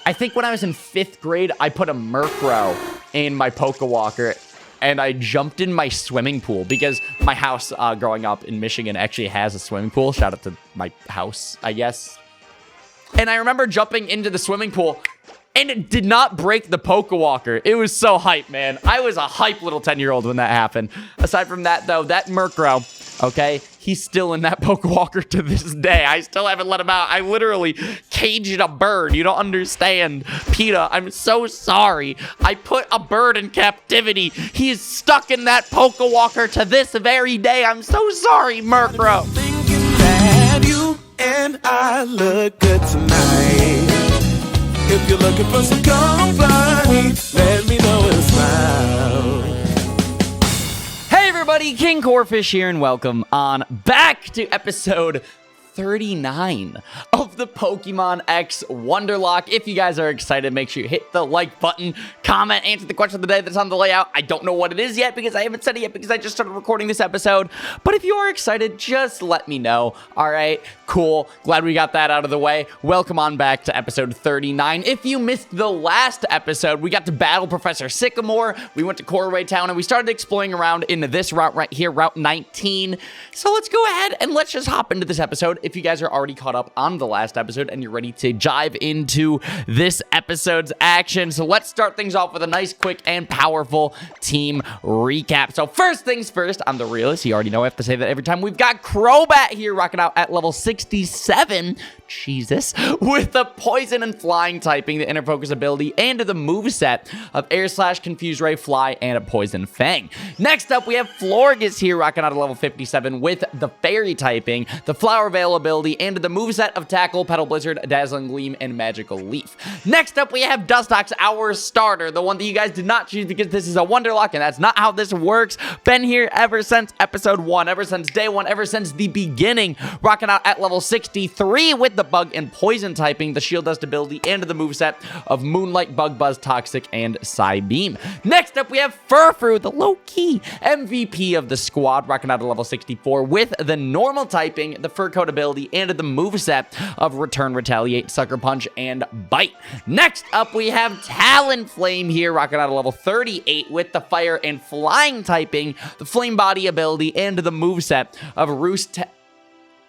I think when I was in 5th grade, I put a Murkrow in my Pokewalker, and I jumped in my swimming pool because my house growing up in Michigan actually has a swimming pool. Shout out to my house, I guess. And I remember jumping into the swimming pool, and it did not break the Pokewalker. It was so hype, man. I was a hype little 10-year-old when that happened. Aside from that, though, that Murkrow, okay, he's still in that Pokewalker to this day. I still haven't let him out. I literally caged a bird. You don't understand. PETA, I'm so sorry. I put a bird in captivity. He is stuck in that Pokewalker to this very day. I'm so sorry, Murkrow. Thinking that you and I look good tonight. If you're looking for some company, let me know and smile. Hey everybody, KingCorphish here, and welcome on back to episode 39 of the Pokemon X Wonderlocke. If you guys are excited, make sure you hit the like button, comment, answer the question of the day that's on the layout. I don't know what it is yet because I haven't said it yet because I just started recording this episode. But if you are excited, just let me know. All right, cool. Glad we got that out of the way. Welcome on back to episode 39. If you missed the last episode, we got to battle Professor Sycamore. We went to Corway Town and we started exploring around into this route right here, Route 19. So let's go ahead and let's just hop into this episode. If you guys are already caught up on the last episode and you're ready to dive into this episode's action, so let's start things off with a nice, quick, and powerful team recap. So first things first, I'm the realist. You already know I have to say that every time. We've got Crobat here rocking out at level 67. Jesus. With the Poison and Flying typing, the Inner Focus ability, and the moveset of Air Slash, Confuse Ray, Fly, and a Poison Fang. Next up, we have Florges here rocking out at level 57 with the Fairy typing, the Flower Veil ability, and the moveset of Tackle, Petal Blizzard, Dazzling Gleam, and Magical Leaf. Next up, we have Dustox, our starter, the one that you guys did not choose because this is a Wonderlocke, and that's not how this works. Been here ever since episode 1, ever since day 1, ever since the beginning, rocking out at level 63 with the Bug and Poison typing, the Shield Dust ability, and the moveset of Moonlight, Bug Buzz, Toxic, and Psybeam. Next up, we have Furfrou, the low-key MVP of the squad, rocking out at level 64 with the normal typing, the Fur Coat ability, and the moveset of Return, Retaliate, Sucker Punch, and Bite. Next up, we have Talonflame here, rocking out at level 38 with the Fire and Flying typing, the Flame Body ability, and the moveset of Roost.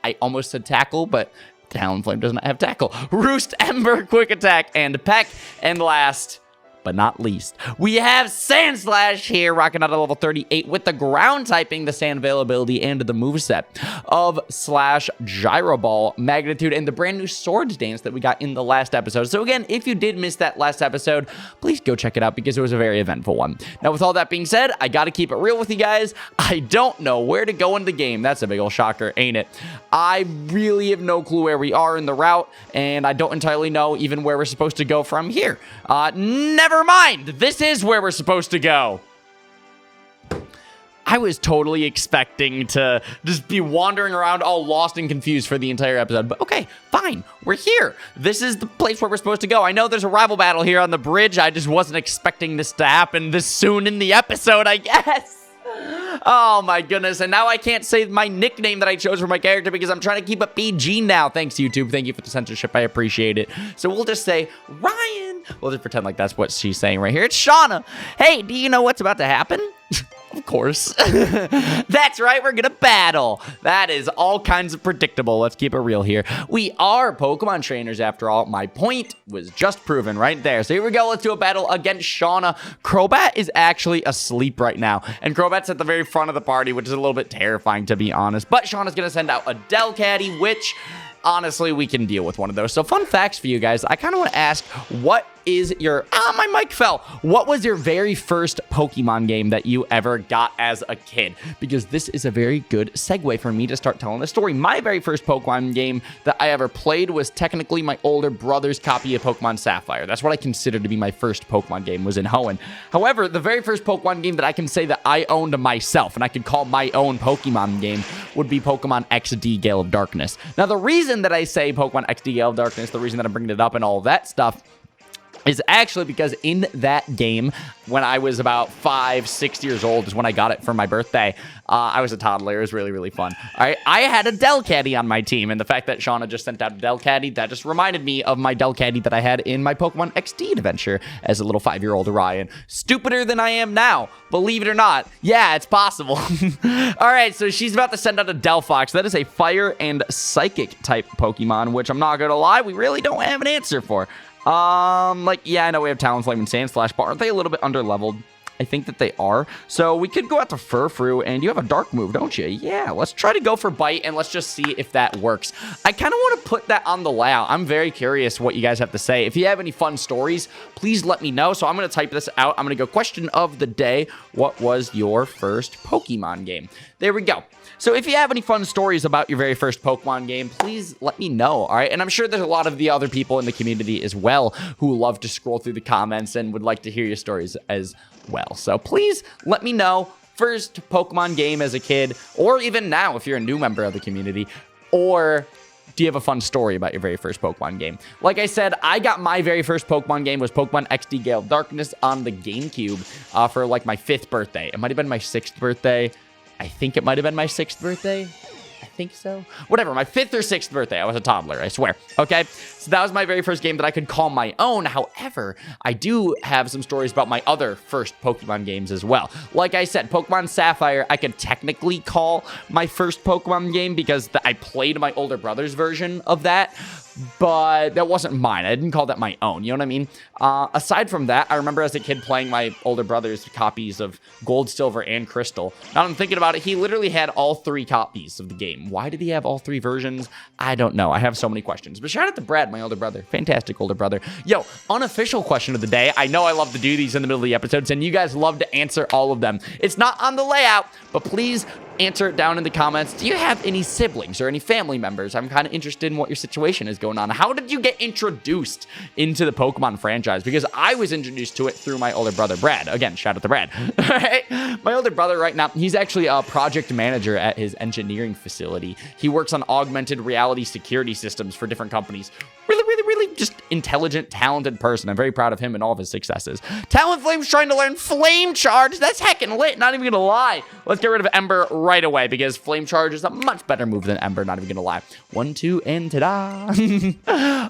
I almost said Tackle, but Talonflame does not have Tackle. Roost, Ember, Quick Attack, and Peck. And last but not least, we have Sandslash here, rocking out at level 38 with the ground typing, the Sand Veil ability, and the moveset of Slash, Gyro Ball, Magnitude, and the brand new Swords Dance that we got in the last episode. So again, if you did miss that last episode, please go check it out because it was a very eventful one. Now, with all that being said, I gotta keep it real with you guys. I don't know where to go in the game. That's a big old shocker, ain't it? I really have no clue where we are in the route, and I don't entirely know even where we're supposed to go from here. Never mind. This is where we're supposed to go. I was totally expecting to just be wandering around all lost and confused for the entire episode. But okay, fine. We're here. This is the place where we're supposed to go. I know there's a rival battle here on the bridge. I just wasn't expecting this to happen this soon in the episode, I guess. Oh my goodness, and now I can't say my nickname that I chose for my character because I'm trying to keep it PG now. Thanks, YouTube. Thank you for the censorship. I appreciate it. So we'll just say Ryan. We'll just pretend like that's what she's saying right here. It's Shauna. Hey, do you know what's about to happen? Of course. That's right, we're gonna battle. That is all kinds of predictable. Let's keep it real here. We are Pokemon trainers after all. My point was just proven right there. So here we go, let's do a battle against Shauna. Crobat is actually asleep right now, and Crobat's at the very front of the party, which is a little bit terrifying to be honest. But Shauna's gonna send out a Delcatty, which honestly, we can deal with one of those. So fun facts for you guys. I kind of want to ask, what is your... my mic fell. What was your very first Pokemon game that you ever got as a kid? Because this is a very good segue for me to start telling the story. My very first Pokemon game that I ever played was technically my older brother's copy of Pokemon Sapphire. That's what I consider to be my first Pokemon game, was in Hoenn. However, the very first Pokemon game that I can say that I owned myself, and I could call my own Pokemon game, would be Pokemon XD Gale of Darkness. Now, the reason that I say Pokemon XD Gale of Darkness, the reason that I'm bringing it up and all that stuff, is actually because in that game, when I was about 5, 6 years old is when I got it for my birthday. I was a toddler. It was really, really fun. All right, I had a Delcatty on my team, and the fact that Shauna just sent out a Delcatty, that just reminded me of my Delcatty that I had in my Pokemon XD adventure as a little 5-year-old Orion. Stupider than I am now, believe it or not. Yeah, it's possible. All right, so she's about to send out a Delphox. That is a fire and psychic type Pokemon, which I'm not gonna lie, we really don't have an answer for. Yeah, I know we have Talonflame and Sandslash, but aren't they a little bit underleveled? I think that they are. So we could go out to Furfrou, and you have a dark move, don't you? Yeah, let's try to go for Bite, and let's just see if that works. I kind of want to put that on the layout. I'm very curious what you guys have to say. If you have any fun stories, please let me know. So I'm going to type this out. I'm going to go question of the day. What was your first Pokemon game? There we go. So if you have any fun stories about your very first Pokemon game, please let me know, all right? And I'm sure there's a lot of the other people in the community as well who love to scroll through the comments and would like to hear your stories as well. So please let me know, first Pokemon game as a kid, or even now if you're a new member of the community, or do you have a fun story about your very first Pokemon game? Like I said, I got my very first Pokemon game was Pokemon XD Gale of Darkness on the GameCube for like my 5th birthday. It might have been my 6th birthday. I think it might have been my 6th birthday. I think so. Whatever, my 5th or 6th birthday. I was a toddler, I swear. Okay, so that was my very first game that I could call my own. However, I do have some stories about my other first Pokemon games as well. Like I said, Pokemon Sapphire, I could technically call my first Pokemon game because I played my older brother's version of that, but that wasn't mine. I didn't call that my own, you know what I mean? Aside from that, I remember as a kid playing my older brother's copies of Gold, Silver, and Crystal. Now I'm thinking about it, he literally had all 3 copies of the game. Why did he have all 3 versions? I don't know. I have so many questions. But shout out to Brad, my older brother. Fantastic older brother. Yo, unofficial question of the day. I know I love to do these in the middle of the episodes, and you guys love to answer all of them. It's not on the layout, but please answer it down in the comments. Do you have any siblings or any family members? I'm kind of interested in what your situation is going on. How did you get introduced into the Pokemon franchise? Because I was introduced to it through my older brother, Brad. Again, shout out to Brad. My older brother right now, he's actually a project manager at his engineering facility. He works on augmented reality security systems for different companies. Really just intelligent, talented person. I'm very proud of him and all of his successes. Talonflame's trying to learn Flame Charge. That's heckin' lit, not even gonna lie. Let's get rid of Ember right away because Flame Charge is a much better move than Ember, not even gonna lie. 1, 2, and ta-da.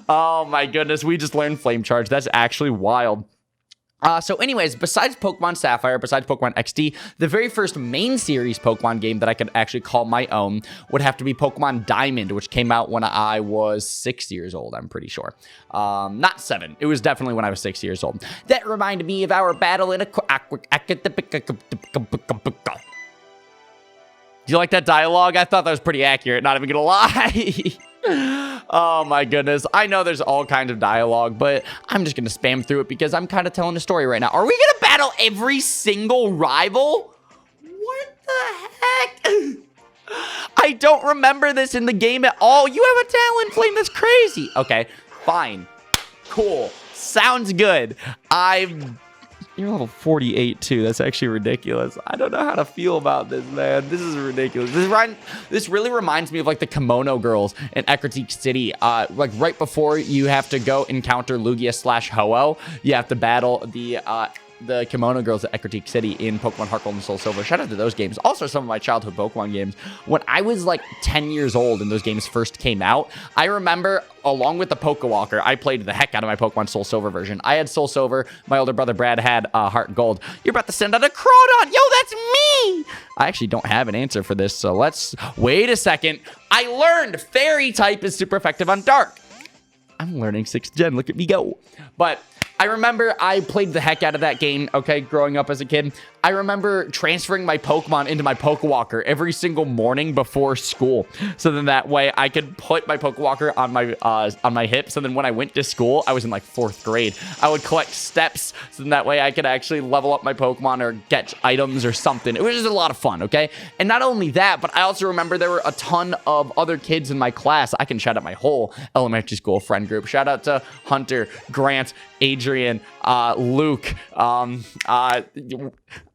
Oh my goodness, we just learned Flame Charge. That's actually wild. So anyways, besides Pokemon Sapphire, besides Pokemon XD, the very first main series Pokemon game that I could actually call my own would have to be Pokemon Diamond, which came out when I was 6 years old, I'm pretty sure. Not 7. It was definitely when I was 6 years old. That reminded me of our battle in Do you like that dialogue? I thought that was pretty accurate, not even gonna lie. Oh my goodness. I know there's all kinds of dialogue, but I'm just gonna spam through it because I'm kind of telling a story right now. Are we gonna battle every single rival? What the heck? I don't remember this in the game at all. You have a Talonflame, that's crazy. Okay, fine. Cool. Sounds good. You're level 48 too. That's actually ridiculous. I don't know how to feel about this, man. This is ridiculous. This really reminds me of like the Kimono Girls in Ecruteak City. Like right before you have to go encounter Lugia/Ho-Oh, you have to battle the Kimono Girls at Ecruteak City in Pokemon Heart Gold and Soul Silver. Shout out to those games. Also, some of my childhood Pokemon games. When I was like 10 years old and those games first came out, I remember, along with the Pokewalker, I played the heck out of my Pokemon Soul Silver version. I had Soul Silver. My older brother Brad had Heart Gold. You're about to send out a Crawdon. Yo, that's me! I actually don't have an answer for this, so let's... Wait a second. I learned Fairy type is super effective on Dark. I'm learning 6th gen. Look at me go. But... I remember I played the heck out of that game, okay, growing up as a kid. I remember transferring my Pokemon into my Pokewalker every single morning before school. So then that way I could put my Pokewalker on my hips. And then when I went to school, I was in like 4th grade. I would collect steps. So then that way I could actually level up my Pokemon or get items or something. It was just a lot of fun, okay? And not only that, but I also remember there were a ton of other kids in my class. I can shout out my whole elementary school friend group. Shout out to Hunter, Grant, Adrian, Luke,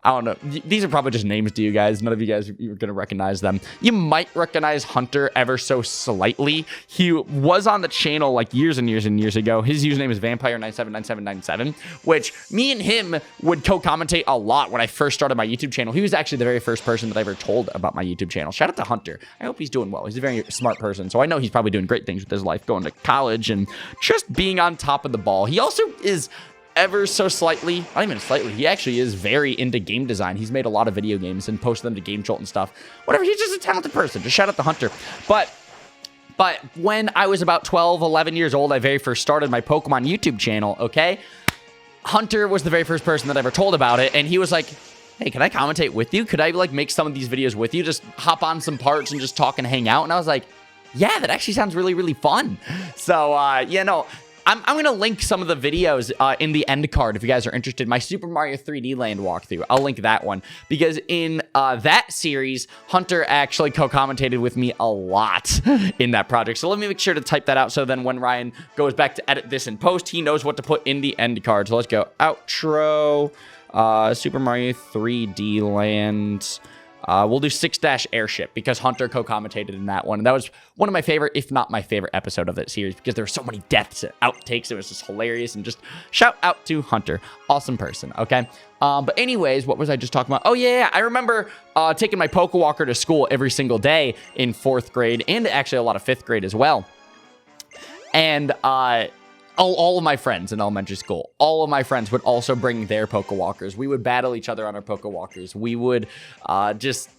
I don't know. These are probably just names to you guys. None of you guys are going to recognize them. You might recognize Hunter ever so slightly. He was on the channel like years and years and years ago. His username is Vampire979797, which me and him would co-commentate a lot when I first started my YouTube channel. He was actually the very first person that I ever told about my YouTube channel. Shout out to Hunter. I hope he's doing well. He's a very smart person, so I know he's probably doing great things with his life, going to college and just being on top of the ball. He also is ever so slightly, not even slightly, he actually is very into game design. He's made a lot of video games and posted them to Game Jolt and stuff. Whatever, he's just a talented person. Just shout out to Hunter. But when I was about 12, 11 years old, I very first started my Pokemon YouTube channel, okay? Hunter was the very first person that I ever told about it, and he was like, hey, can I commentate with you? Could I, like, make some of these videos with you? Just hop on some parts and just talk and hang out? And I was like, yeah, that actually sounds really, really fun. So, yeah, no, I'm going to link some of the videos in the end card if you guys are interested. My Super Mario 3D Land walkthrough. I'll link that one because in that series, Hunter actually co-commentated with me a lot in that project. So let me make sure to type that out so then when Ryan goes back to edit this in post, he knows what to put in the end card. So let's go. Outro, Super Mario 3D Land. We'll do 6-Airship because Hunter co-commentated in that one. And that was one of my favorite, if not my favorite episode of that series because there were so many deaths and outtakes. It was just hilarious. And just shout out to Hunter. Awesome person, okay? But anyways, what was I just talking about? Oh, yeah. I remember taking my Pokewalker to school every single day in 4th grade and actually a lot of 5th grade as well. And all of my friends in elementary school, all of my friends would also bring their Pokewalkers. We would battle each other on our Pokewalkers. We would just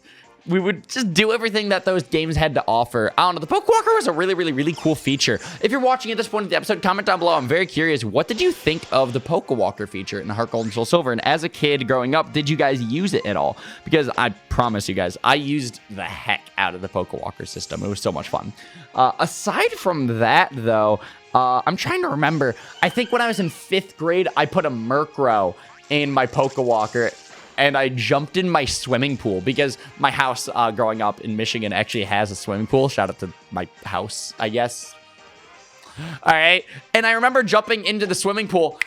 do everything that those games had to offer. I don't know. The Pokewalker was a really, really, really cool feature. If you're watching at this point of the episode, comment down below. I'm very curious. What did you think of the Pokewalker feature in Heart Gold and Soul Silver? And as a kid growing up, did you guys use it at all? Because I promise you guys, I used the heck out of the Pokewalker system. It was so much fun. Aside from that, though, I'm trying to remember. I think when I was in 5th grade, I put a Murkrow in my Pokewalker, and I jumped in my swimming pool because my house growing up in Michigan actually has a swimming pool. Shout out to my house, I guess. All right. And I remember jumping into the swimming pool,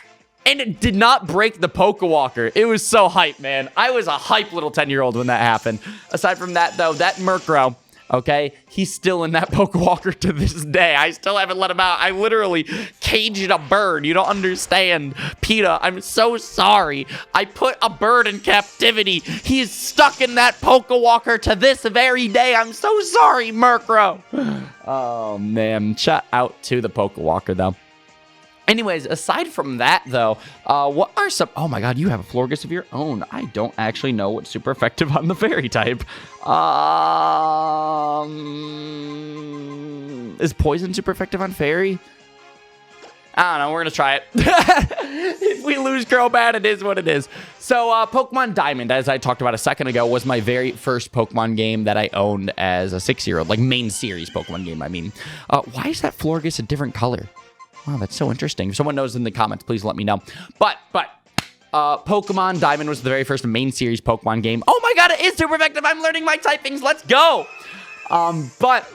and it did not break the Pokewalker. It was so hype, man. I was a hype little 10-year-old when that happened. Aside from that, though, that Murkrow, okay, he's still in that Pokewalker to this day. I still haven't let him out. I literally caged a bird. You don't understand. PETA, I'm so sorry. I put a bird in captivity. He is stuck in that Pokewalker to this very day. I'm so sorry, Murkrow. Oh, man. Shout out to the Pokewalker, though. Anyways, aside from that, though, what are some... Oh, my God, you have a Florges of your own. I don't actually know what's super effective on the fairy type. Is poison super effective on fairy? I don't know. We're going to try it. If we lose Crobat, it is what it is. So, Pokemon Diamond, as I talked about a second ago, was my very first Pokemon game that I owned as a 6-year-old. Like, main series Pokemon game, I mean. Why is that Florges a different color? Wow, that's so interesting. If someone knows in the comments, please let me know. But Pokemon Diamond was the very first main series Pokemon game. Oh my God, it is super effective. I'm learning my typings. Let's go. Pokemon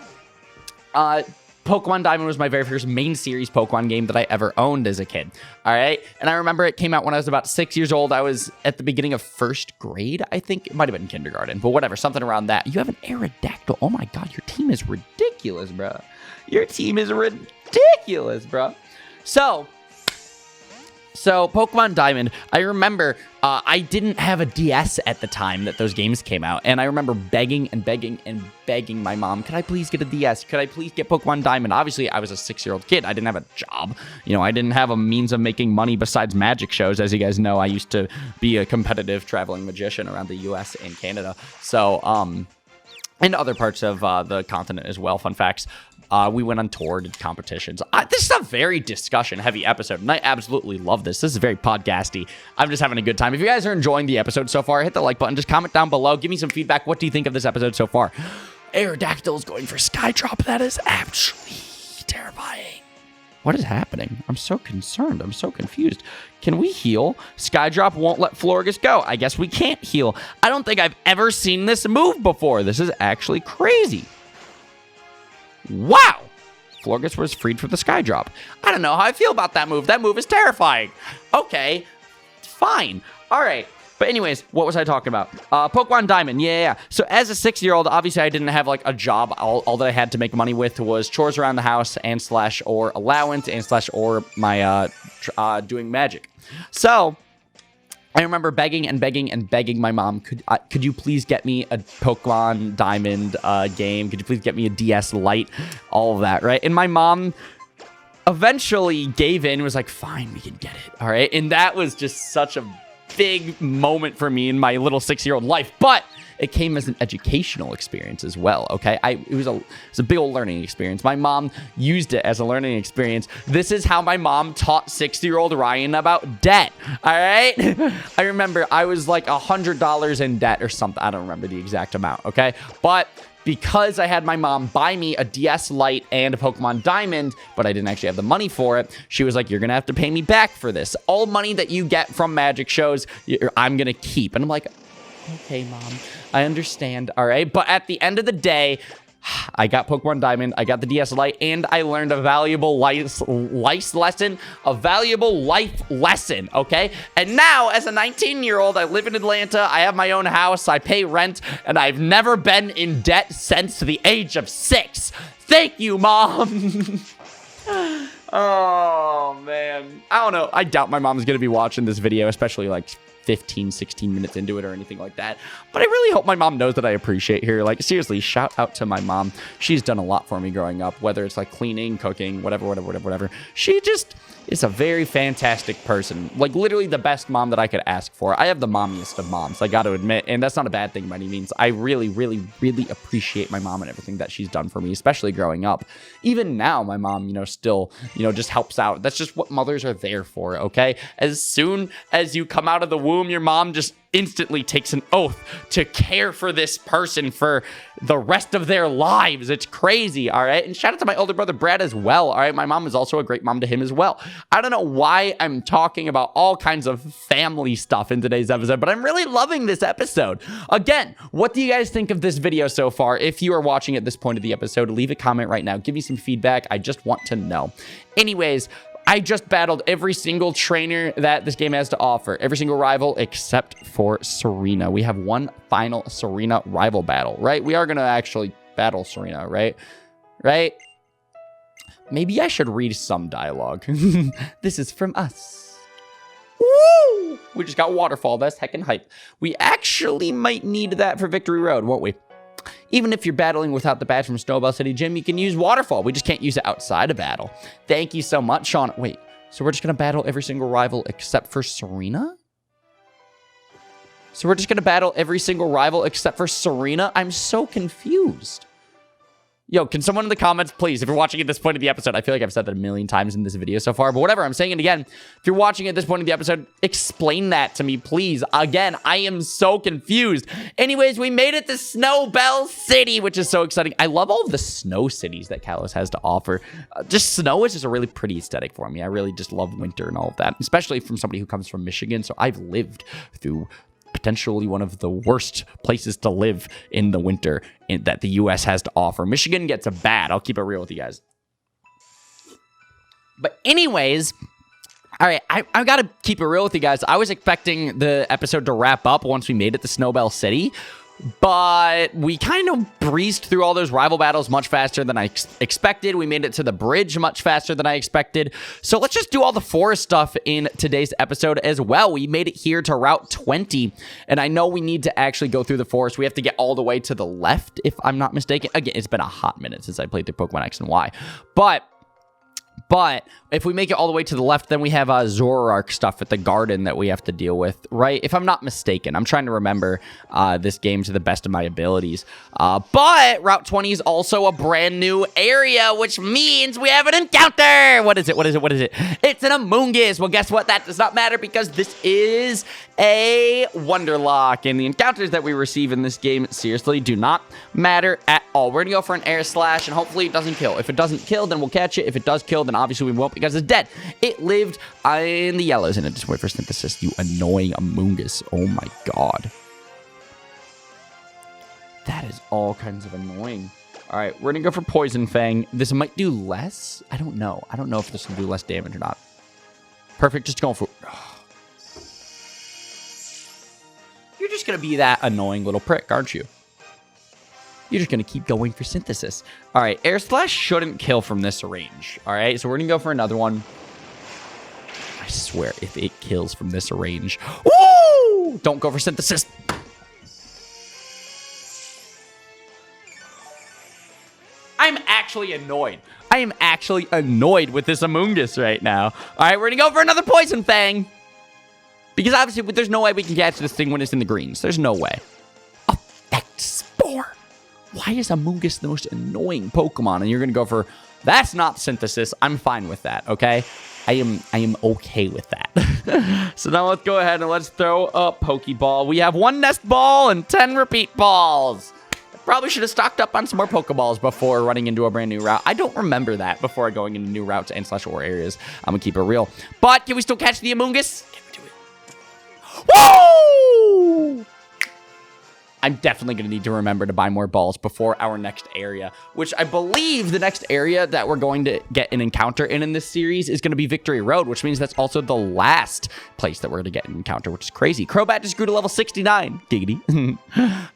Diamond was my very first main series Pokemon game that I ever owned as a kid. All right. And I remember it came out when I was about 6 years old. I was at the beginning of 1st grade, I think. It might have been kindergarten, but whatever. Something around that. You have an Aerodactyl. Oh my God, your team is ridiculous, bro. Your team is ridiculous, bro. So Pokemon Diamond, I remember I didn't have a DS at the time that those games came out, and I remember begging and begging and begging my mom, could I please get a DS? Could I please get Pokemon Diamond? Obviously, I was a 6-year-old kid. I didn't have a job. You know, I didn't have a means of making money besides magic shows. As you guys know, I used to be a competitive traveling magician around the U.S. and Canada. So, and other parts of the continent as well. Fun facts. We went on tour, did competitions. This is a very discussion-heavy episode, and I absolutely love this. This is very podcasty. I'm just having a good time. If you guys are enjoying the episode so far, hit the like button. Just comment down below. Give me some feedback. What do you think of this episode so far? Aerodactyl is going for Skydrop. That is actually terrifying. What is happening? I'm so concerned. I'm so confused. Can we heal? Skydrop won't let Florges go. I guess we can't heal. I don't think I've ever seen this move before. This is actually crazy. Wow! Florges was freed from the Skydrop. I don't know how I feel about that move. That move is terrifying. Okay, fine. All right. But anyways, what was I talking about? Pokemon Diamond. Yeah. So as a 6-year-old, obviously I didn't have like a job. All that I had to make money with was chores around the house and / or allowance and / or my doing magic. So I remember begging and begging and begging my mom, could you please get me a Pokemon Diamond game? Could you please get me a DS Lite? All of that, right? And my mom eventually gave in and was like, fine, we can get it, all right? And that was just such a big moment for me in my little 6-year-old life, but it came as an educational experience as well, okay? It was a big old learning experience. My mom used it as a learning experience. This is how my mom taught 6-year-old Ryan about debt, all right? I remember I was like $100 in debt or something. I don't remember the exact amount, okay? But because I had my mom buy me a DS Lite and a Pokemon Diamond, but I didn't actually have the money for it, she was like, you're going to have to pay me back for this. All money that you get from magic shows, I'm going to keep. And I'm like, okay, Mom, I understand, all right? But at the end of the day, I got Pokemon Diamond, I got the DS Lite, and I learned a valuable life lesson, okay? And now, as a 19-year-old, I live in Atlanta, I have my own house, I pay rent, and I've never been in debt since the age of 6. Thank you, Mom! Oh, man. I don't know. I doubt my mom's going to be watching this video, especially, like, 15, 16 minutes into it or anything like that. But I really hope my mom knows that I appreciate her. Like, seriously, shout out to my mom. She's done a lot for me growing up, whether it's like cleaning, cooking, whatever. She just is a very fantastic person. Like, literally the best mom that I could ask for. I have the mommiest of moms, I got to admit, and that's not a bad thing by any means. I really, really, really appreciate my mom and everything that she's done for me, especially growing up. Even now, my mom, still, just helps out. That's just what mothers are there for, okay? As soon as you come out of the womb, your mom just instantly takes an oath to care for this person for the rest of their lives. It's crazy, all right? And shout out to my older brother, Brad, as well, all right? My mom is also a great mom to him as well. I don't know why I'm talking about all kinds of family stuff in today's episode, but I'm really loving this episode. Again, what do you guys think of this video so far? If you are watching at this point of the episode, leave a comment right now. Give me some feedback. I just want to know. Anyways, I just battled every single trainer that this game has to offer. Every single rival except for Serena. We have one final Serena rival battle, right? We are going to actually battle Serena, right? Right? Maybe I should read some dialogue. This is from us. Woo! We just got Waterfall. That's heckin' hype. We actually might need that for Victory Road, won't we? Even if you're battling without the badge from Snowbell City Gym, you can use Waterfall. We just can't use it outside of battle. Thank you so much, Sean. Wait, so we're just going to battle every single rival except for Serena? So we're just going to battle every single rival except for Serena? I'm so confused. Yo, can someone in the comments, please, if you're watching at this point of the episode, I feel like I've said that a million times in this video so far, but whatever, I'm saying it again. If you're watching at this point of the episode, explain that to me, please. Again, I am so confused. Anyways, we made it to Snowbell City, which is so exciting. I love all of the snow cities that Kalos has to offer. Just snow is just a really pretty aesthetic for me. I really just love winter and all of that, especially from somebody who comes from Michigan, so I've lived through potentially one of the worst places to live in the winter that the U.S. has to offer. Michigan gets a bad. I'll keep it real with you guys. But anyways, all right, I got to keep it real with you guys. I was expecting the episode to wrap up once we made it to Snowbell City, but we kind of breezed through all those rival battles much faster than I expected. We made it to the bridge much faster than I expected. So let's just do all the forest stuff in today's episode as well. We made it here to Route 20, and I know we need to actually go through the forest. We have to get all the way to the left, if I'm not mistaken. Again, it's been a hot minute since I played through Pokemon X and Y. But if we make it all the way to the left, then we have Zoroark stuff at the garden that we have to deal with, right? If I'm not mistaken. I'm trying to remember this game to the best of my abilities. But Route 20 is also a brand new area, which means we have an encounter. What is it? It's an Amoonguss. Well, guess what? That does not matter because this is a Wonderlocke. And the encounters that we receive in this game seriously do not matter at all. We're going to go for an air slash, and hopefully it doesn't kill. If it doesn't kill, then we'll catch it. If it does kill, then obviously we won't because it's dead. It lived in the yellows and it just wait for synthesis, you annoying Amoonguss. Oh my god. That is all kinds of annoying. Alright, we're gonna go for Poison Fang. This might do less. I don't know. I don't know if this will do less damage or not. Perfect, just going for... just going to be that annoying little prick, aren't you? You're just going to keep going for synthesis. All right, Air Slash shouldn't kill from this range. All right, so we're going to go for another one. I swear, if it kills from this range... Woo! Don't go for synthesis. I'm actually annoyed. I am actually annoyed with this Amoonguss right now. All right, we're going to go for another Poison Fang. Because obviously, there's no way we can catch this thing when it's in the greens. There's no way. Effect Spore. Why is Amoonguss the most annoying Pokemon? And you're going to go for... That's not synthesis. I'm fine with that, okay? I am okay with that. So now let's go ahead and let's throw a Pokeball. We have 1 Nest Ball and 10 Repeat Balls. I probably should have stocked up on some more Pokeballs before running into a brand new route. I don't remember that before going into new routes and /or areas. I'm going to keep it real. But can we still catch the Amoonguss? Can we do it? Woo! I'm definitely going to need to remember to buy more balls before our next area, which I believe the next area that we're going to get an encounter in this series is going to be Victory Road, which means that's also the last place that we're going to get an encounter, which is crazy. Crobat just grew to level 69. Giggity.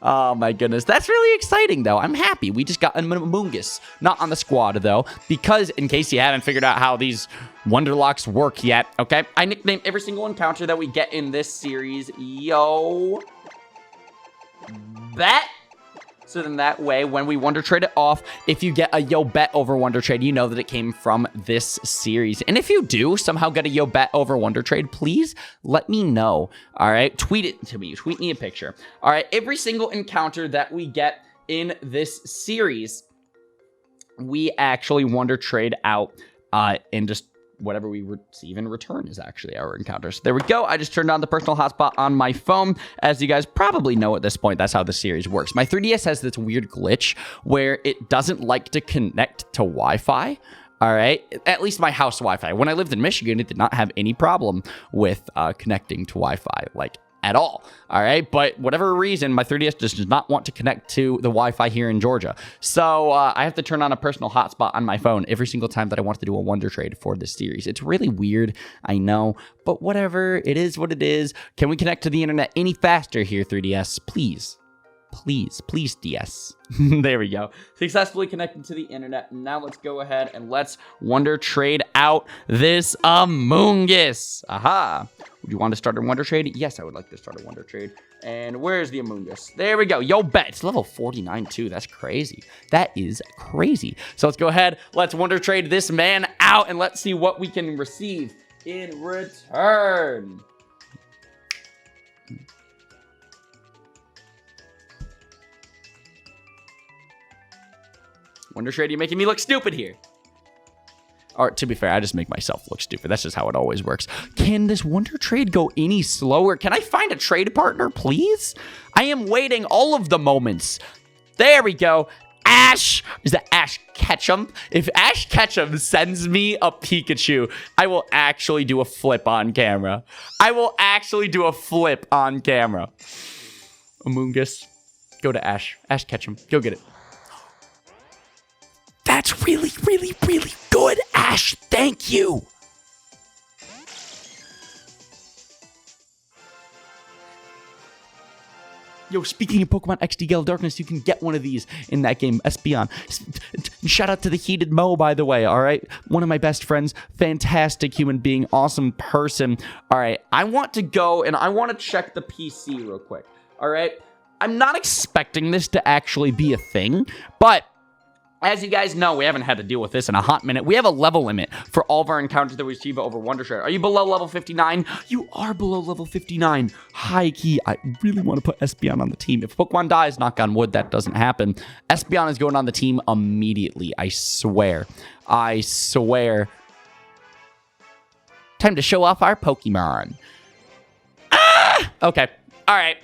Oh my goodness. That's really exciting, though. I'm happy. We just got a Amoonguss. Not on the squad, though, because in case you haven't figured out how these Wonderlocks work yet, okay? I nickname every single encounter that we get in this series, Yo Bet. So then that way, when we Wonder Trade it off, if you get a Yo Bet over Wonder Trade, you know that it came from this series. And if you do somehow get a Yo Bet over Wonder Trade, please let me know. All right, tweet it to me. Tweet me a picture. All right, every single encounter that we get in this series, we actually Wonder Trade out and just whatever we receive in return is actually our encounter. So there we go. I just turned on the personal hotspot on my phone. As you guys probably know at this point, that's how the series works. My 3DS has this weird glitch where it doesn't like to connect to Wi-Fi. All right. At least my house Wi-Fi. When I lived in Michigan, it did not have any problem with connecting to Wi-Fi, like at all. All right. But whatever reason, my 3DS just does not want to connect to the Wi-Fi here in Georgia. So I have to turn on a personal hotspot on my phone every single time that I want to do a Wonder Trade for this series. It's really weird, I know, but whatever. It is what it is. Can we connect to the internet any faster here, 3DS? Please. Please, DS. There we go. Successfully connected to the internet. Now let's go ahead and let's Wonder Trade out this Amoonguss. Aha. Would you want to start a Wonder Trade? Yes, I would like to start a Wonder Trade. And where's the Amoonguss? There we go. Yo Bet. It's level 49 too. That's crazy. That is crazy. So let's go ahead. Let's Wonder Trade this man out and let's see what we can receive in return. Wonder Trade, you're making me look stupid here. Or, to be fair, I just make myself look stupid. That's just how it always works. Can this Wonder Trade go any slower? Can I find a trade partner, please? I am waiting all of the moments. There we go. Ash. Is that Ash Ketchum? If Ash Ketchum sends me a Pikachu, I will actually do a flip on camera. I will actually do a flip on camera. Amoonguss, go to Ash. Ash Ketchum, go get it. That's really, really, really good, Ash. Thank you. Yo, speaking of Pokemon XD Gale Darkness, you can get one of these in that game, Espeon. Shout out to the Heated Mo, by the way, all right? One of my best friends, fantastic human being, awesome person. All right, I want to go and I want to check the PC real quick, all right? I'm not expecting this to actually be a thing, but as you guys know, we haven't had to deal with this in a hot minute. We have a level limit for all of our encounters that we achieve over Wonder Trade. Are you below level 59? You are below level 59. High key, I really want to put Espeon on the team. If Pokemon dies, knock on wood, that doesn't happen. Espeon is going on the team immediately. I swear. I swear. Time to show off our Pokemon. Ah! Okay. All right.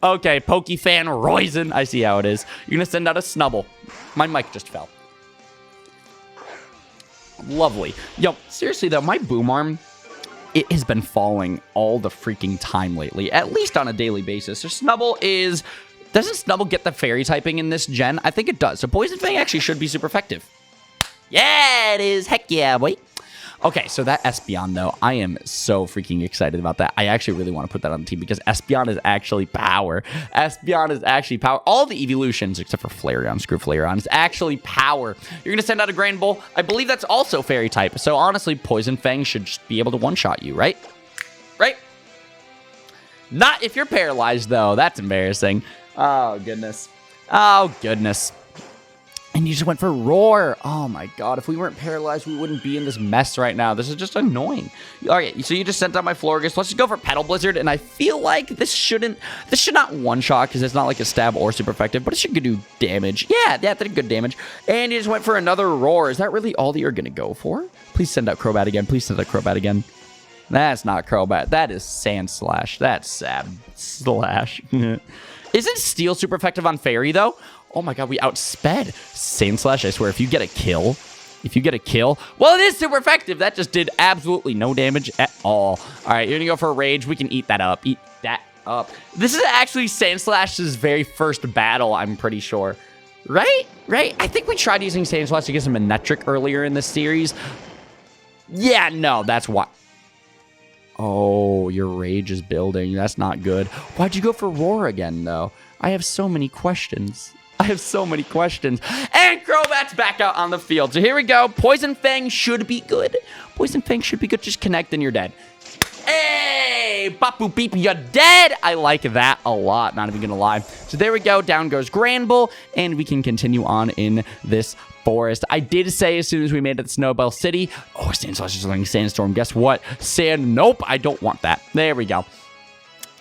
Okay, Pokefan Roizen. I see how it is. You're going to send out a Snubble. My mic just fell. Lovely. Yo, seriously, though, my boom arm, it has been falling all the freaking time lately, at least on a daily basis. So Snubble is... Doesn't Snubble get the fairy typing in this gen? I think it does. So Poison Fang actually should be super effective. Yeah, it is. Heck yeah, boy. Okay, so that Espeon, though, I am so freaking excited about that. I actually really want to put that on the team because Espeon is actually power. Espeon is actually power. All the evolutions, except for Flareon, screw Flareon, is actually power. You're going to send out a Grand Bull. I believe that's also fairy type. So honestly, Poison Fang should just be able to one-shot you, right? Right? Not if you're paralyzed, though. That's embarrassing. Oh, goodness. Oh, goodness. And you just went for Roar. Oh, my God. If we weren't paralyzed, we wouldn't be in this mess right now. This is just annoying. All right, so you just sent out my Florges. Let's just go for Petal Blizzard. And I feel like this should not one-shot because it's not like a stab or super effective, but it should do damage. Yeah, that did good damage. And you just went for another Roar. Is that really all that you're going to go for? Please send out Crobat again. Please send out Crobat again. That's not Crobat. That is Sand Slash. That's Sab Slash. Isn't Steel super effective on Fairy, though? Oh my God, we outsped Sand Slash. I swear, if you get a kill, well, it is super effective. That just did absolutely no damage at all. All right, you're going to go for a Rage. We can eat that up. Eat that up. This is actually Sand Slash's very first battle, I'm pretty sure. Right? I think we tried using Sand Slash to get some Manectric earlier in this series. Yeah, no, that's why. Oh, your Rage is building. That's not good. Why'd you go for Roar again, though? I have so many questions. And Crobat's back out on the field. So here we go. Poison Fang should be good. Just connect and you're dead. Hey, Bapu Beep, you're dead. I like that a lot. Not even going to lie. So there we go. Down goes Granbull. And we can continue on in this forest. I did say as soon as we made it to Snowbell City. Oh, Sand Slash is learning Sandstorm. Guess what? Nope, I don't want that. There we go.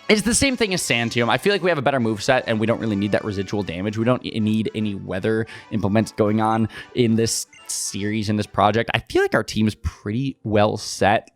It's the same thing as Sandtomb. I feel like we have a better moveset, and we don't really need that residual damage. We don't need any weather implements going on in this series, in this project. I feel like our team is pretty well set,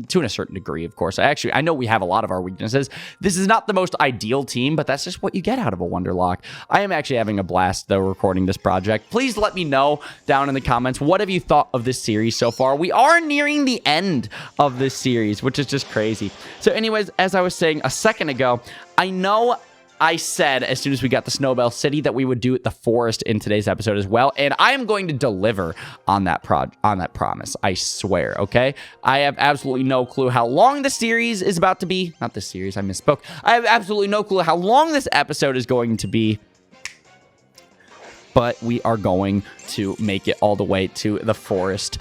to a certain degree, of course. I know we have a lot of our weaknesses. This is not the most ideal team, but that's just what you get out of a Wonderlocke. I am actually having a blast, though, recording this project. Please let me know down in the comments, what have you thought of this series so far? We are nearing the end of this series, which is just crazy. So anyways, as I was saying a second ago, I know I said as soon as we got to Snowbell City that we would do the forest in today's episode as well, and I am going to deliver on that promise. I swear, okay? I have absolutely no clue how long the series is about to be. Not this series, I misspoke. I have absolutely no clue how long this episode is going to be, but we are going to make it all the way to the forest.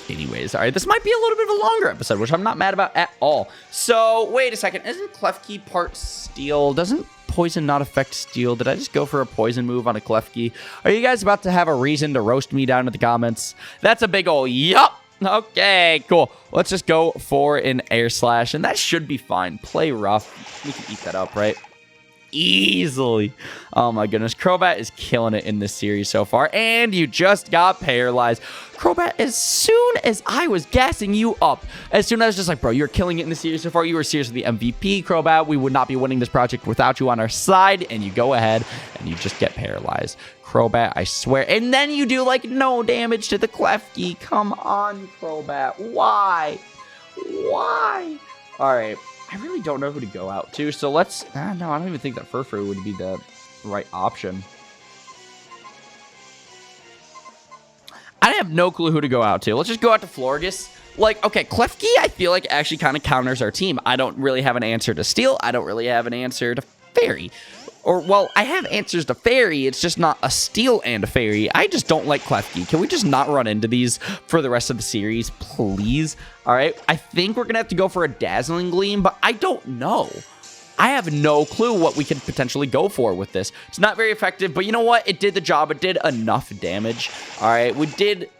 Anyways, all right, this might be a little bit of a longer episode, which I'm not mad about at all. So, wait a second. Isn't Klefki part Steel? Doesn't Poison not affect Steel? Did I just go for a Poison move on a Klefki? Are you guys about to have a reason to roast me down in the comments? That's a big ol' yup. Okay, cool. Let's just go for an Air Slash, and that should be fine. Play rough. We can eat that up, right? Easily. Oh my goodness. Crobat is killing it in this series so far. And you just got paralyzed. Crobat, as soon as I was gassing you up, as soon as I was just like, bro, you're killing it in the series so far. You were seriously the MVP, Crobat. We would not be winning this project without you on our side. And you go ahead and you just get paralyzed. Crobat, I swear. And then you do like no damage to the Klefki. Come on, Crobat. Why? All right. I really don't know who to go out to, so let's... no, I don't even think that Furfrou would be the right option. I have no clue who to go out to. Let's just go out to Florges. Like, okay, Klefki, I feel like actually kind of counters our team. I don't really have an answer to Steel. I don't really have an answer to Fairy. Or, well, I have answers to Fairy. It's just not a Steel and a Fairy. I just don't like Klefki. Can we just not run into these for the rest of the series, please? All right. I think we're going to have to go for a Dazzling Gleam, but I don't know. I have no clue what we could potentially go for with this. It's not very effective, but you know what? It did the job. It did enough damage. All right. We did...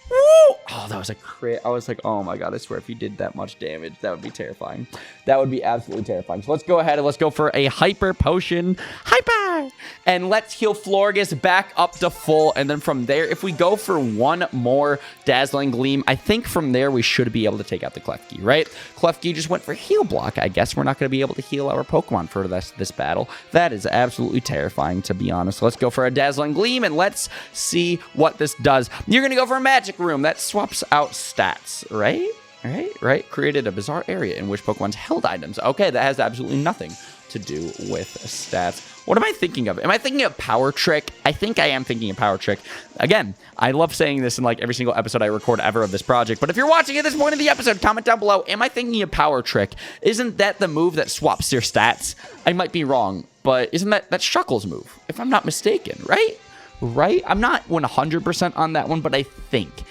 Woo! Oh, that was a crit. I was like, oh my God, I swear if you did that much damage, that would be terrifying. That would be absolutely terrifying. So let's go ahead and let's go for a Hyper Potion. Hyper! And let's heal Florges back up to full. And then from there, if we go for one more Dazzling Gleam, I think from there we should be able to take out the Klefki, right? Klefki just went for Heal Block. I guess we're not going to be able to heal our Pokemon for this battle. That is absolutely terrifying, to be honest. Let's go for a Dazzling Gleam and let's see what this does. You're going to go for a Magic Room. That swaps out stats, right? Right. Created a bizarre area in which Pokemon's held items. Okay, that has absolutely nothing to do with stats. What am I thinking of? Am I thinking of Power Trick? I think I am thinking of Power Trick. Again, I love saying this in like every single episode I record ever of this project, but if you're watching at this point in the episode, comment down below, am I thinking of Power Trick? Isn't that the move that swaps your stats? I might be wrong, but isn't that's Shuckle's move, if I'm not mistaken, right? I'm not 100% on that one, but I think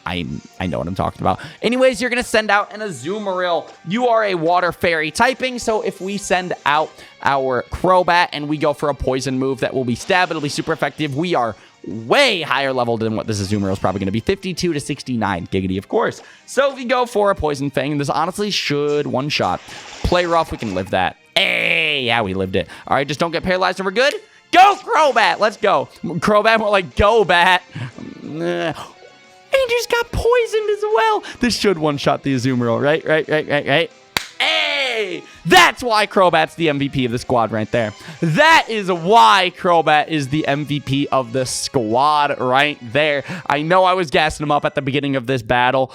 I know what I'm talking about. Anyways, you're going to send out an Azumarill. You are a water fairy typing, so if we send out our Crobat and we go for a poison move that will be stab, it'll be super effective. We are way higher level than what this Azumarill is probably going to be. 52 to 69. Giggity, of course. So if we go for a Poison Fang, this honestly should one-shot. Play rough, we can live that. Hey, yeah, we lived it. All right, just don't get paralyzed and we're good. Go, Crobat! Let's go. Crobat, more like go, Bat. And just got poisoned as well. This should one-shot the Azumarill, right? Hey! That's why Crobat's the MVP of the squad right there. That is why Crobat is the MVP of the squad right there. I know I was gassing him up at the beginning of this battle,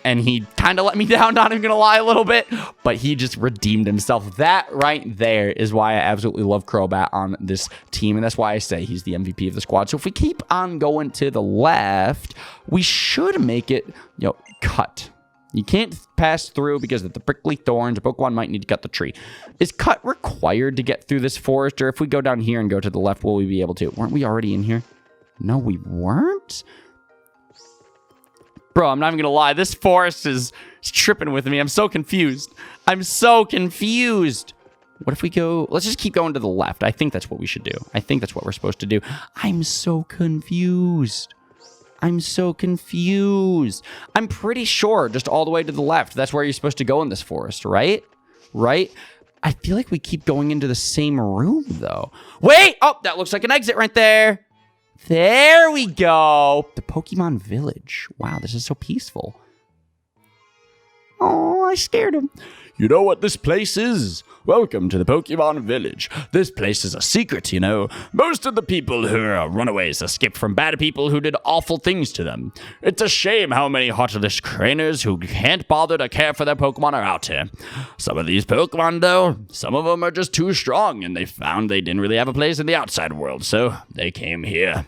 and he kind of let me down, not even gonna lie, a little bit, but he just redeemed himself. That right there is why I absolutely love Crobat on this team, and that's why I say he's the MVP of the squad. So if we keep on going to the left, we should make it, cut. You can't pass through because of the prickly thorns. Pokemon might need to cut the tree. Is cut required to get through this forest, or if we go down here and go to the left, will we be able to? Weren't we already in here? No, we weren't? Bro, I'm not even gonna lie. This forest is tripping with me. I'm so confused. What if we go... Let's just keep going to the left. I think that's what we should do. I think that's what we're supposed to do. I'm so confused. I'm pretty sure just all the way to the left. That's where you're supposed to go in this forest, right? I feel like we keep going into the same room, though. Wait! Oh, that looks like an exit right there. There we go. The Pokemon Village. Wow, this is so peaceful. Oh, I scared him. You know what this place is? Welcome to the Pokemon Village. This place is a secret, Most of the people who are runaways escape from bad people who did awful things to them. It's a shame how many heartless trainers who can't bother to care for their Pokemon are out here. Some of these Pokemon, though, some of them are just too strong, and they found they didn't really have a place in the outside world, so they came here.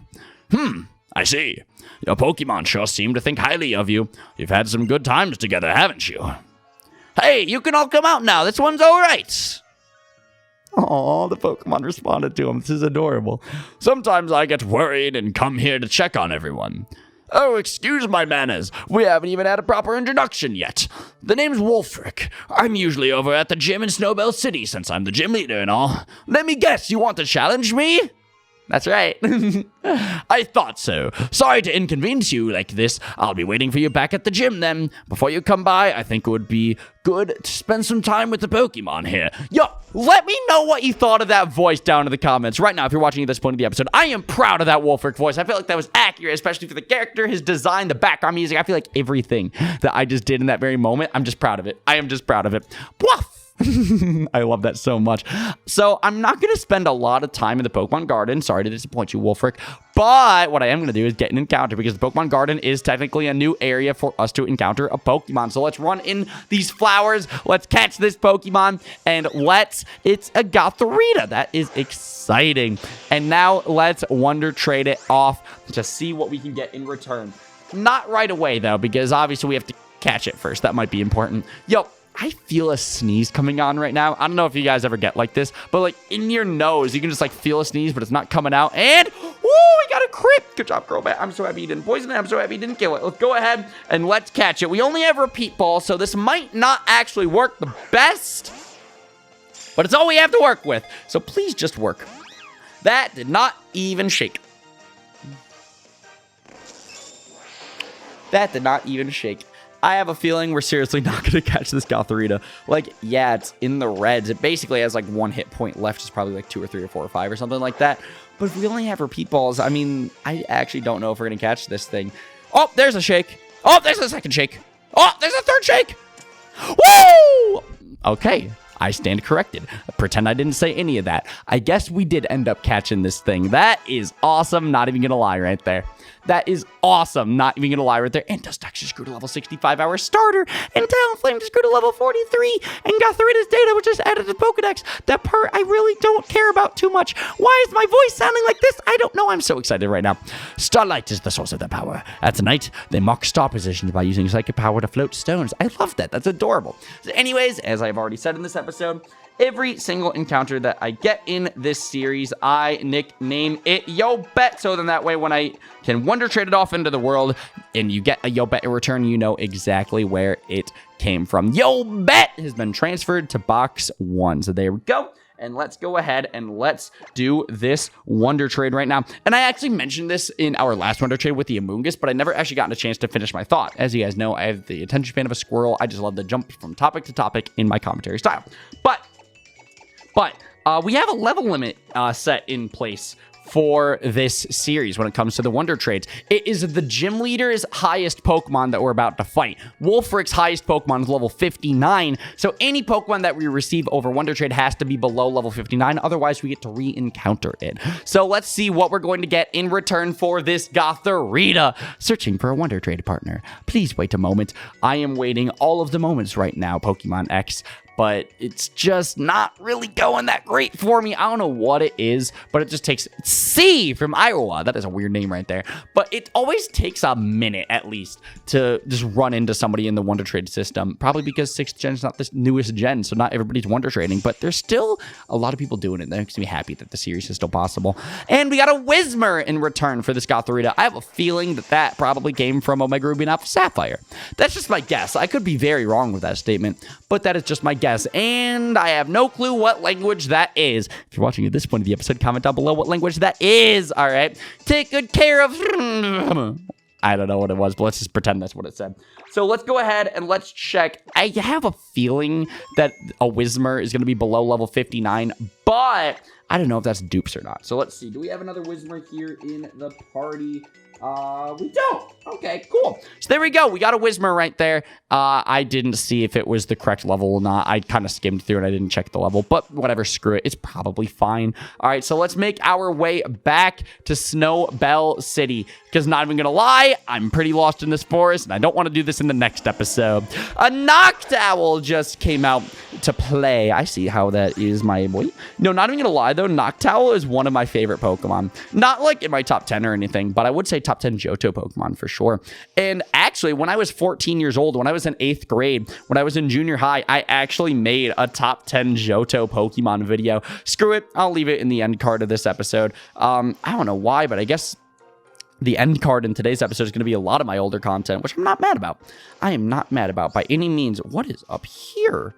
I see. Your Pokemon sure seem to think highly of you. You've had some good times together, haven't you? Hey, you can all come out now. This one's all right. Oh, the Pokemon responded to him. This is adorable. Sometimes I get worried and come here to check on everyone. Oh, excuse my manners. We haven't even had a proper introduction yet. The name's Wolfric. I'm usually over at the gym in Snowbell City since I'm the gym leader and all. Let me guess, you want to challenge me? That's right. I thought so. Sorry to inconvenience you like this. I'll be waiting for you back at the gym then. Before you come by, I think it would be good to spend some time with the Pokemon here. Yo, let me know what you thought of that voice down in the comments. Right now, if you're watching at this point of the episode, I am proud of that Wolfric voice. I feel like that was accurate, especially for the character, his design, the background music. I feel like everything that I just did in that very moment, I'm just proud of it. I am just proud of it. Bluff! I love that so much. So I'm not going to spend a lot of time in the Pokemon Garden. Sorry to disappoint you, Wolfric. But what I am going to do is get an encounter because the Pokemon Garden is technically a new area for us to encounter a Pokemon. So let's run in these flowers. Let's catch this Pokemon. And it's a Gothorita. That is exciting. And now let's Wonder Trade it off to see what we can get in return. Not right away, though, because obviously we have to catch it first. That might be important. Yo. I feel a sneeze coming on right now. I don't know if you guys ever get like this, but like in your nose, you can just like feel a sneeze, but it's not coming out. And, woo, we got a crit. Good job, Crobat. I'm so happy you didn't poison it. I'm so happy you didn't kill it. Let's go ahead and let's catch it. We only have repeat ball, so this might not actually work the best, but it's all we have to work with. So please just work. That did not even shake. That did not even shake. I have a feeling we're seriously not going to catch this Gothorita. Like, yeah, it's in the reds. It basically has like 1 hit point left. It's probably like 2 or 3 or 4 or 5 or something like that. But if we only have repeat balls, I mean, I actually don't know if we're going to catch this thing. Oh, there's a shake. Oh, there's a second shake. Oh, there's a third shake. Woo! Okay, I stand corrected. Pretend I didn't say any of that. I guess we did end up catching this thing. That is awesome. Not even going to lie right there. That is awesome. Not even gonna lie right there. And Dustox just grew to level 65, our starter. And Talonflame just grew to level 43. And Gothorita's data was just added to Pokedex. That part I really don't care about too much. Why is my voice sounding like this? I don't know. I'm so excited right now. Starlight is the source of their power. At night, they mark star positions by using psychic power to float stones. I love that. That's adorable. So anyways, as I've already said in this episode, every single encounter that I get in this series, I nickname it Yo Bet. So then that way, when I can Wonder Trade it off into the world and you get a Yo Bet in return, you know exactly where it came from. Yo Bet has been transferred to box 1. So there we go. And let's go ahead and let's do this Wonder Trade right now. And I actually mentioned this in our last Wonder Trade with the Amoonguss, but I never actually gotten a chance to finish my thought. As you guys know, I have the attention span of a squirrel. I just love to jump from topic to topic in my commentary style. But we have a level limit set in place for this series when it comes to the Wonder Trades. It is the gym leader's highest Pokemon that we're about to fight. Wolfric's highest Pokemon is level 59, so any Pokemon that we receive over Wonder Trade has to be below level 59, otherwise we get to re-encounter it. So let's see what we're going to get in return for this Gothorita. Searching for a Wonder Trade partner. Please wait a moment. I am waiting all of the moments right now, Pokemon X. But it's just not really going that great for me. I don't know what it is, but it just takes C from Iowa. That is a weird name right there. But it always takes a minute at least to just run into somebody in the Wonder Trade system. Probably because 6th gen is not the newest gen, so not everybody's Wonder Trading. But there's still a lot of people doing it. That makes me happy that the series is still possible. And we got a Whismur in return for this Gothorita. I have a feeling that that probably came from Omega Ruby and Alpha Sapphire. That's just my guess. I could be very wrong with that statement, but that is just my guess. And I have no clue what language that is. If you're watching at this point of the episode, comment down below what language that is. All right. Take good care of... I don't know what it was, but let's just pretend that's what it said. So let's go ahead and let's check. I have a feeling that a Whismur is going to be below level 59, but I don't know if that's dupes or not. So let's see. Do we have another Whismur here in the party? We don't. Okay, cool. So there we go. We got a Whismur right there. I didn't see if it was the correct level or not. I kind of skimmed through and I didn't check the level, but whatever, screw it. It's probably fine. All right, so let's make our way back to Snowbell City, because not even gonna lie, I'm pretty lost in this forest and I don't want to do this in the next episode. A Noctowl just came out to play. I see how that is, my boy. No, not even gonna lie though, Noctowl is one of my favorite Pokemon. Not like in my top 10 or anything, but I would say top 10 Johto Pokemon for sure. And actually, when I was 14 years old, when I was in 8th grade, when I was in junior high, I actually made a top 10 Johto Pokemon video. Screw it, I'll leave it in the end card of this episode. I don't know why, but I guess the end card in today's episode is going to be a lot of my older content, which I'm not mad about. I am not mad about by any means. What is up here?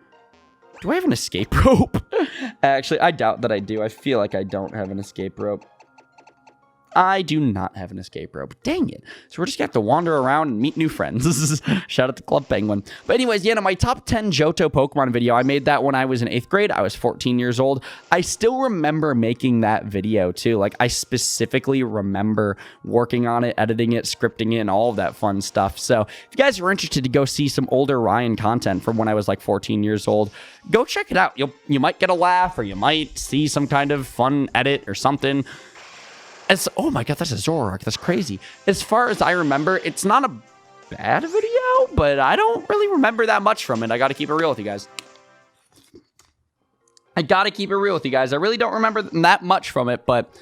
Do I have an escape rope? Actually, I doubt that I do. I feel like I don't have an escape rope. I do not have an escape rope. Dang it. So we're just going to have to wander around and meet new friends. Shout out to Club Penguin. But anyways, yeah, no, my top 10 Johto Pokemon video, I made that when I was in 8th grade. I was 14 years old. I still remember making that video too. Like, I specifically remember working on it, editing it, scripting it, and all of that fun stuff. So if you guys are interested to go see some older Ryan content from when I was like 14 years old, go check it out. You might get a laugh, or you might see some kind of fun edit or something. Oh my god, that's a Zoroark. That's crazy. As far as I remember, it's not a bad video, but I don't really remember that much from it. I gotta keep it real with you guys. I really don't remember that much from it, but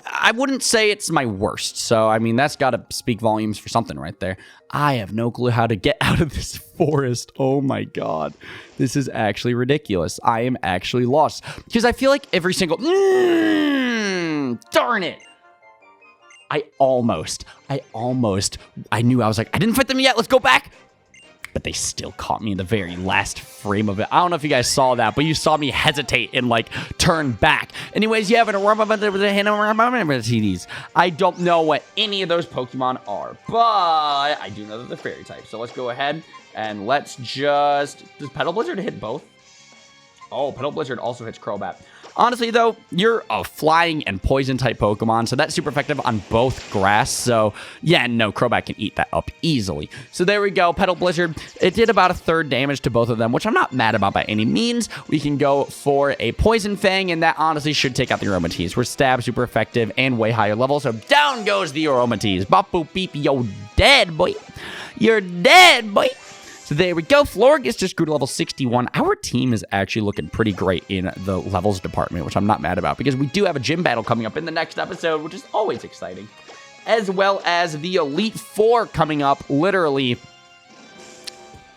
I wouldn't say it's my worst. So, I mean, that's gotta speak volumes for something right there. I have no clue how to get out of this forest. Oh my god. This is actually ridiculous. I am actually lost. Because I feel like every single... darn it. I knew, I was like, I didn't fight them yet. Let's go back. But they still caught me in the very last frame of it. I don't know if you guys saw that, but you saw me hesitate and like turn back. Anyways, you have an TDs. I don't know what any of those Pokemon are, but I do know that they're fairy type. So let's go ahead and let's just... Does Petal Blizzard hit both? Oh, Petal Blizzard also hits Crobat. Honestly, though, you're a flying and poison type Pokemon, so that's super effective on both grass. So, yeah, no, Crobat can eat that up easily. So there we go. Petal Blizzard. It did about a third damage to both of them, which I'm not mad about by any means. We can go for a Poison Fang, and that honestly should take out the Aromatisse. We're Stab, super effective, and way higher level, so down goes the Aromatisse. Bop, boop, beep, yo, dead, boy. You're dead, boy. So there we go. Florges just grew to level 61. Our team is actually looking pretty great in the levels department, which I'm not mad about because we do have a gym battle coming up in the next episode, which is always exciting. As well as the Elite Four coming up literally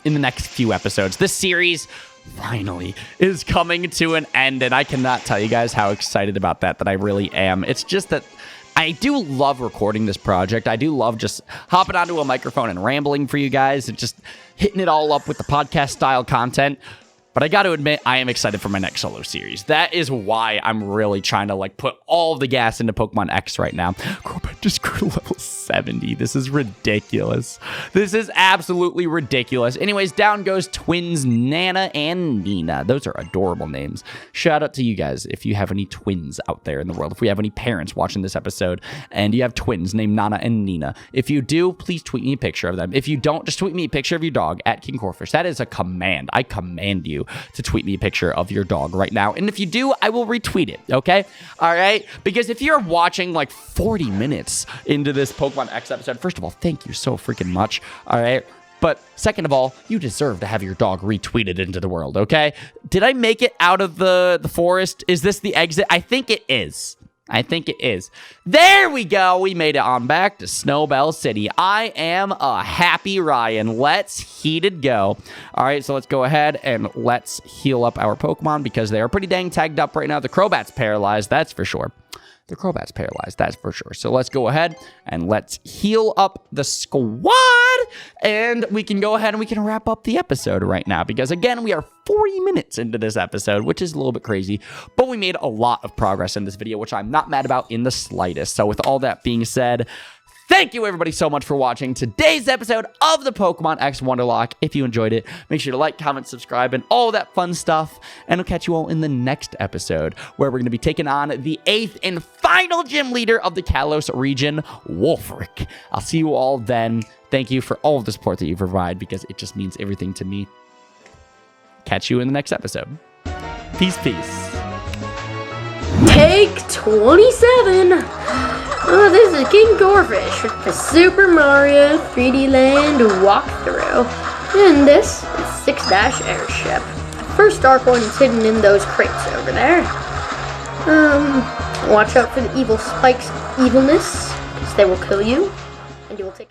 in the next few episodes. This series finally is coming to an end, and I cannot tell you guys how excited about that I really am. It's just that I do love recording this project. I do love just hopping onto a microphone and rambling for you guys and just hitting it all up with the podcast style content. But I got to admit, I am excited for my next solo series. That is why I'm really trying to put all of the gas into Pokemon X right now. Crobat just grew to level 70. This is ridiculous. This is absolutely ridiculous. Anyways, down goes twins Nana and Nina. Those are adorable names. Shout out to you guys if you have any twins out there in the world. If we have any parents watching this episode and you have twins named Nana and Nina. If you do, please tweet me a picture of them. If you don't, just tweet me a picture of your dog at KingCorphish. That is a command. I command you to tweet me a picture of your dog right now. And if you do, I will retweet it, okay? All right? Because if you're watching 40 minutes into this Pokemon X episode, first of all, thank you so freaking much, all right? But second of all, you deserve to have your dog retweeted into the world, okay? Did I make it out of the forest? Is this the exit? I think it is. There we go. We made it on back to Snowbell City. I am a happy Ryan. Let's heated go. All right, so let's go ahead and let's heal up our Pokemon because they are pretty dang tagged up right now. The Crobat's paralyzed, that's for sure. So let's go ahead and let's heal up the squad. And we can go ahead and we can wrap up the episode right now because, again, we are 40 minutes into this episode, which is a little bit crazy. But we made a lot of progress in this video, which I'm not mad about in the slightest. So with all that being said, thank you, everybody, so much for watching today's episode of the Pokemon X Wonderlocke. If you enjoyed it, make sure to like, comment, subscribe, and all that fun stuff. And I'll catch you all in the next episode, where we're going to be taking on the 8th and final gym leader of the Kalos region, Wolfric. I'll see you all then. Thank you for all of the support that you provide, because it just means everything to me. Catch you in the next episode. Peace. Take 27! Oh, this is KingCorphish with the Super Mario 3D Land walkthrough. And this is 6-Dash Airship. The first Dark One is hidden in those crates over there. Watch out for the evil spikes' evilness, because they will kill you, and you will take